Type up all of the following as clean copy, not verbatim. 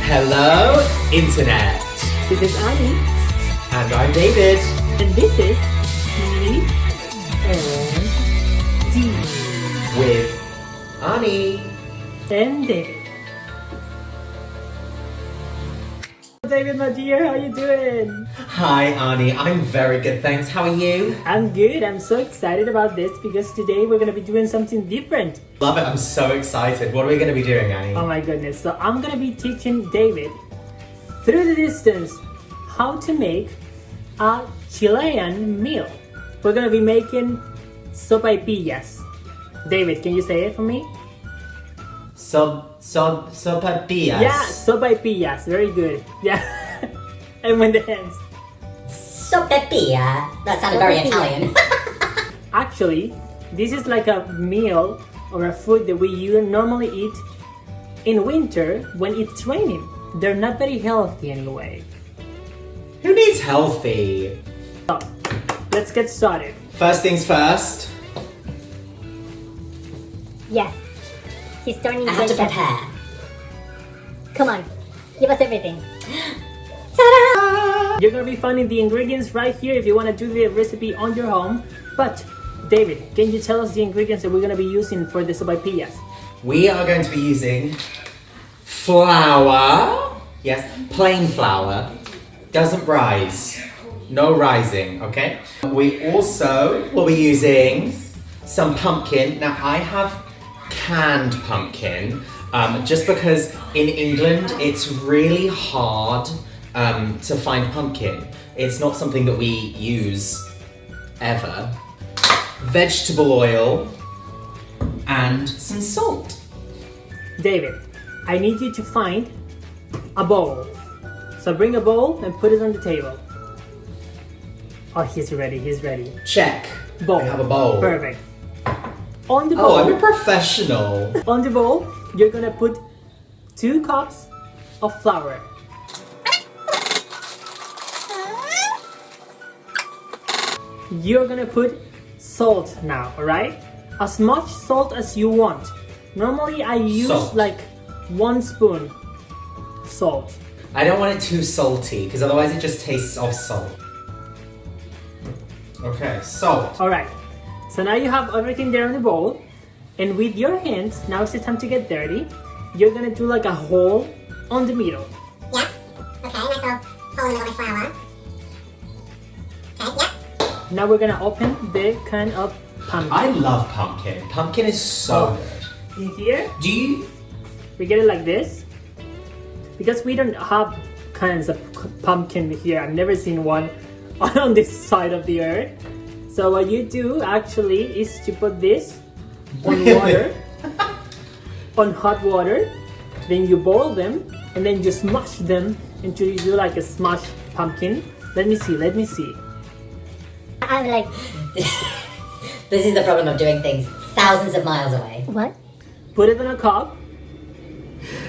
Hello, Internet. This is Annie. And I'm David. And this is Tea&tea. With Annie. And David. David, my dear, how you doing? Hi, Annie. I'm very good, thanks. How are you? I'm good. I'm so excited about this because today we're going to be doing something different. Love it. I'm so excited. What are we going to be doing, Annie? Oh my goodness. So I'm going to be teaching David through the distance how to make a Chilean meal. We're going to be making sopaipillas. David, can you say it for me? SOPAIPILLAS. Yeah, sopaipillas. Very good. Yeah. And with the hands. SOPAIPILLAS. That sounded very Italian. Actually, this is like a meal or a food that we normally eat in winter when it's raining. They're not very healthy anyway. Who needs healthy? So, let's get started. First things first. Yes. He's turning I have to prepare. Come on. Give us everything. Ta-da! You're gonna be finding the ingredients right here if you want to do the recipe on your home. But, David, can you tell us the ingredients that we're gonna be using for the sopaipillas? We are going to be using flour. Yes, plain flour. Doesn't rise. No rising, okay? We also will be using some pumpkin. Now, I have canned pumpkin, just because in England it's really hard to find pumpkin. It's not something that we use ever. Vegetable oil and some salt. David, I need you to find a bowl. So bring a bowl and put it on the table. Oh, he's ready, he's ready. Check. Bowl. I have a bowl. Perfect. On the bowl. Oh, I'm a professional. On the bowl, you're gonna put 2 cups of flour. You're gonna put salt now, alright? As much salt as you want. Normally I use Salt. like 1 spoon salt. I don't want it too salty, because otherwise it just tastes of salt. Okay, salt. Alright, so now you have everything there in the bowl. And with your hands, now it's the time to get dirty. You're gonna do like a hole on the middle. Yeah. Okay, nice little hole in the middle of my flour. Okay, yeah. Now we're gonna open the can of pumpkin. I love pumpkin. Pumpkin is so good. In here, Do you? we get it like this. Because we don't have cans of pumpkin here. I've never seen one on this side of the earth. So what you do actually is to put this on water, on hot water. Then you boil them and then you smash them until you do like a smashed pumpkin. Let me see, let me see. I'm like, This is the problem of doing things thousands of miles away. what? Put it in a cup.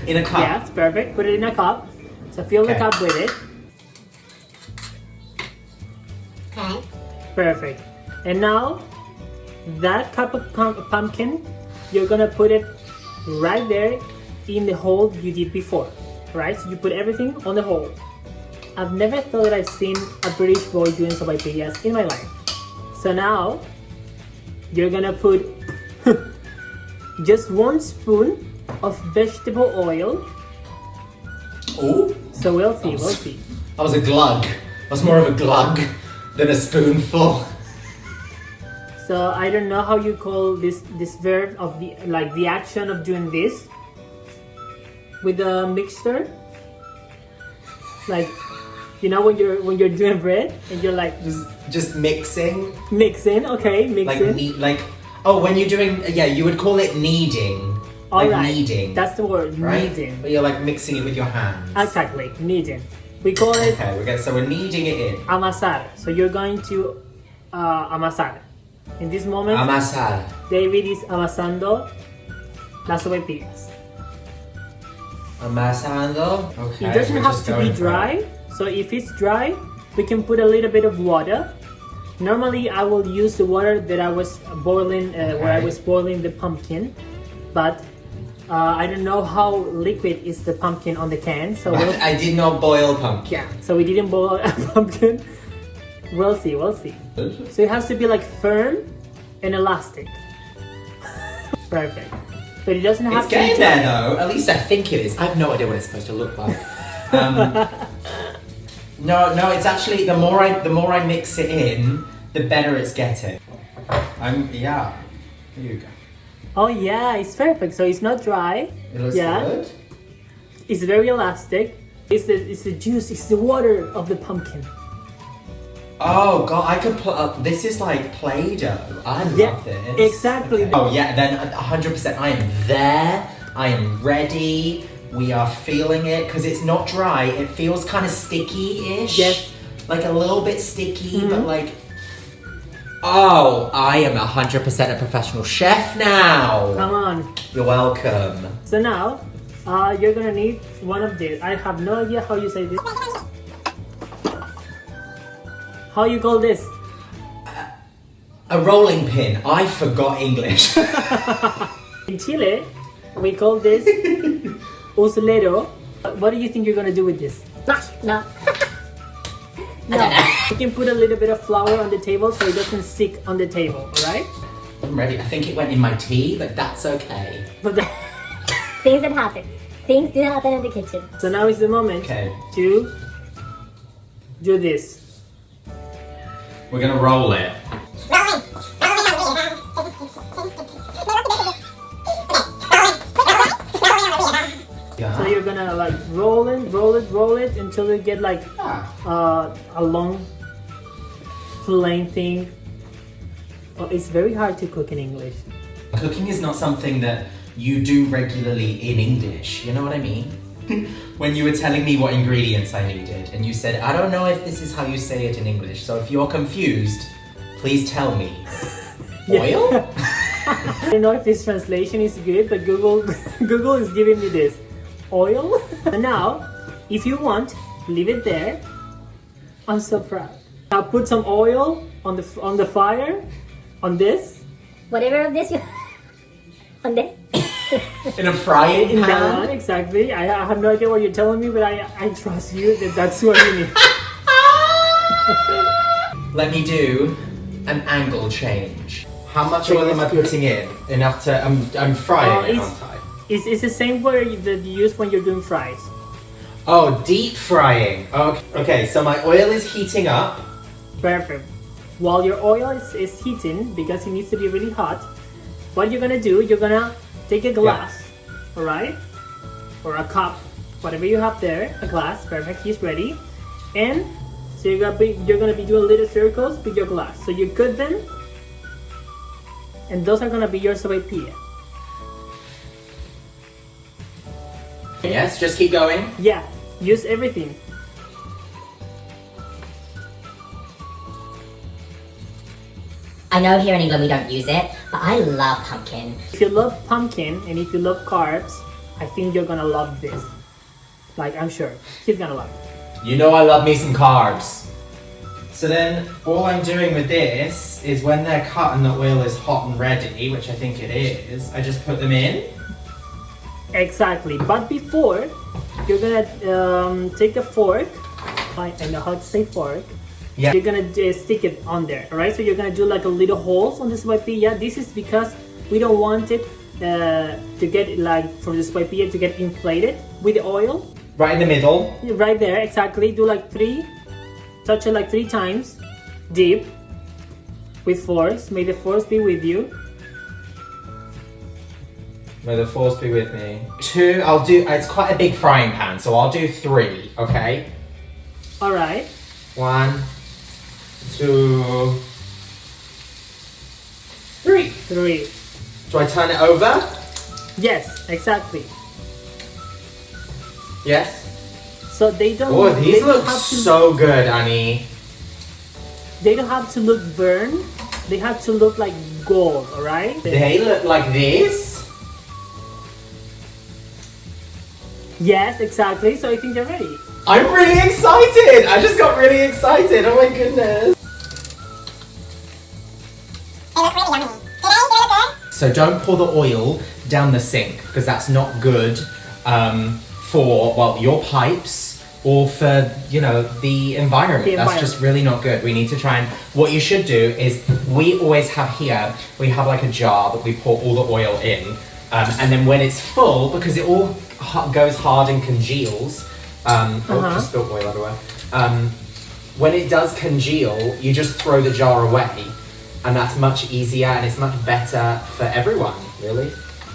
In a cup. Yes, perfect. Put it in a cup. So fill the Okay. cup with it. Okay. Perfect. And now, that cup of pumpkin, you're gonna put it right there in the hole you did before. Right? So you put everything on the hole. I've never thought that I've seen a British boy doing sopaipillas in my life. So now, you're gonna put just 1 spoon of vegetable oil. Ooh, So we'll see, we'll see. that was a glug. That's more of a glug than a spoonful. So I don't know how you call this verb of the action of doing this with a mixture. Like, you know when you're doing bread and you're like Just mixing. mixing, okay, mixing. Oh, when you're doing, yeah, you would call it kneading. All Like right, kneading. that's the word, right? kneading. But you're like mixing it with your hands. Exactly, kneading. We call it Okay, so we're kneading it in. amasar. So you're going to amasar. In this moment, Amasar. David is amasando las sopaipillas. Amasando. Okay. It doesn't we're have just to be going for it. dry. So if it's dry, we can put a little bit of water. Normally, I will use the water that I was boiling, where I Okay. was boiling the pumpkin. But I don't know how liquid is the pumpkin on the can, so I did not boil pumpkin. yeah, so we didn't boil a pumpkin. We'll see, we'll see. So it has to be like firm and elastic. Perfect. But it doesn't have It's to be getting there though. At least I think it is. I have no idea what it's supposed to look like. No, it's actually the more I mix it in, the better it's getting. Yeah. Here you go. Oh yeah, it's perfect. So it's not dry. It looks yeah. good. It's very elastic. It's the juice, it's the water of the pumpkin. Oh god, I could put up. This is like Play-Doh. I love this. Exactly. Okay. Oh yeah, then 100%. I am there. I am ready. We are feeling it because it's not dry. It feels kind of sticky-ish. Yes. Like a little bit sticky, but like. Oh, I am 100% a professional chef now. Come on. You're welcome. So now, you're gonna need one of these. I have no idea how you say this. How you call this? A rolling pin. I forgot English. In Chile, we call this usulero. What do you think you're gonna do with this? No. I don't know. You can put a little bit of flour on the table so it doesn't stick on the table, alright? I'm ready. I think it went in my tea, but that's okay. Things that happen. Things do happen in the kitchen. So now is the moment to do this. We're gonna roll it. So you're gonna like roll it until you get like a long plain thing. Well, it's very hard to cook in English. Cooking is not something that you do regularly in English, you know what I mean? When you were telling me what ingredients I needed and you said, I don't know if this is how you say it in English, so if you're confused, please tell me. Oil? I don't know if this translation is good, but Google is giving me this. Oil? And now, if you want, leave it there. I'm so proud. Now put some oil on the fire, on this. Whatever of this you on this. In a frying In pan? that one, exactly. I have no idea what you're telling me, but I trust you that that's what you need. Let me do an angle change. How much oil am I putting in? Enough to... I'm frying it, aren't I? It's the same word that you use when you're doing fries. Oh, deep frying. Okay, so my oil is heating up. Perfect. While your oil is heating, because it needs to be really hot, what you're gonna do, you're gonna take a glass, alright? Or a cup, whatever you have there, a glass, perfect, he's ready. And so you're gonna be doing little circles with your glass. So you cut them, and those are gonna be your sopaipilla. Yes, just keep going. Yeah, use everything. I know here in England we don't use it, but I love pumpkin. If you love pumpkin and if you love carbs, I think you're gonna love this. Like, I'm sure he's gonna love it. You know I love me some carbs. So then, all I'm doing with this is when they're cut and the oil is hot and ready, which I think it is, I just put them in. Exactly, but before, you're gonna take a fork. I know how to say fork. Yeah. You're gonna stick it on there, alright? So you're gonna do like a little holes on the sopaipilla. This is because we don't want it to get like, for the sopaipilla to get inflated with the oil. Right in the middle. Right there, exactly. Do like touch it like 3 times, deep, with force. May the force be with you. May the force be with me. 2, I'll do, it's quite a big frying pan, so I'll do 3, okay? Alright. 1, 2, 3. 3. Do I turn it over? Yes, exactly. Yes. So they don't. Oh, they these don't look have to, so good, Annie. They don't have to look burned. They have to look like gold, alright? They look like this? Yes, exactly. So I think they're ready. I'm really excited! I just got really excited, oh my goodness. So don't pour the oil down the sink because that's not good for, well, your pipes or for, you know, the environment. That's just really not good. We need to try and, what you should do is, we always have here, we have like a jar that we pour all the oil in. And then when it's full, because it all goes hard and congeals, oh, just spilled oil everywhere. When it does congeal, you just throw the jar away. And that's much easier and it's much better for everyone, really.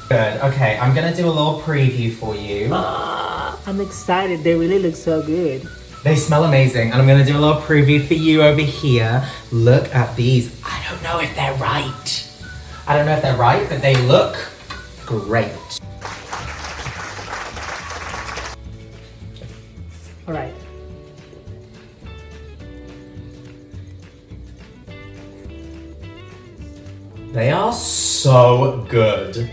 Good, okay, I'm gonna do a little preview for you. I'm excited, they really look so good. They smell amazing, and I'm gonna do a little preview for you over here. Look at these. I don't know if they're right. I don't know if they're right, but they look great. All right. They are so good.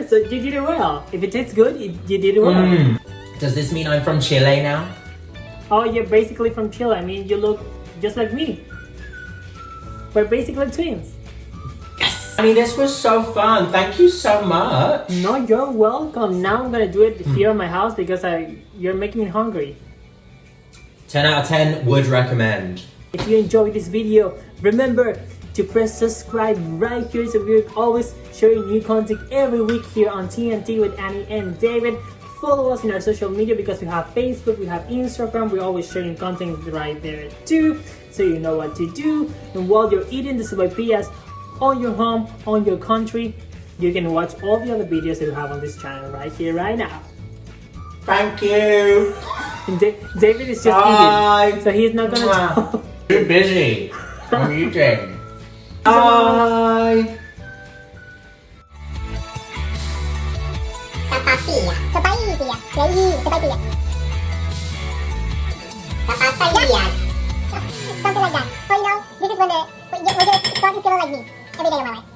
So you did it well. If it tastes good, you did it well. Does this mean I'm from Chile now? Oh, you're basically from Chile. I mean, you look just like me. We're basically twins. Yes! I mean, this was so fun. Thank you so much. No, you're welcome. Now I'm gonna do it here in my house because you're making me hungry. 10 out of 10 would recommend. If you enjoyed this video, remember to press subscribe right here so we're always sharing new content every week here on Tea&tea with Annie and David. Follow us in our social media because we have Facebook, we have Instagram, we're always sharing content right there too, so you know what to do. And while you're eating the SOPAIPILLAS on your home, on your country, you can watch all the other videos that we have on this channel right here, right now. Thank you. And David is just eating, so he's not gonna talk. Too busy. I'm eating. Bye. Sapapillas. Sopaipillas. Sopaipillas. Sapapillas. Something like that. Or you know, this is when you're starting feeling like me every day of my life.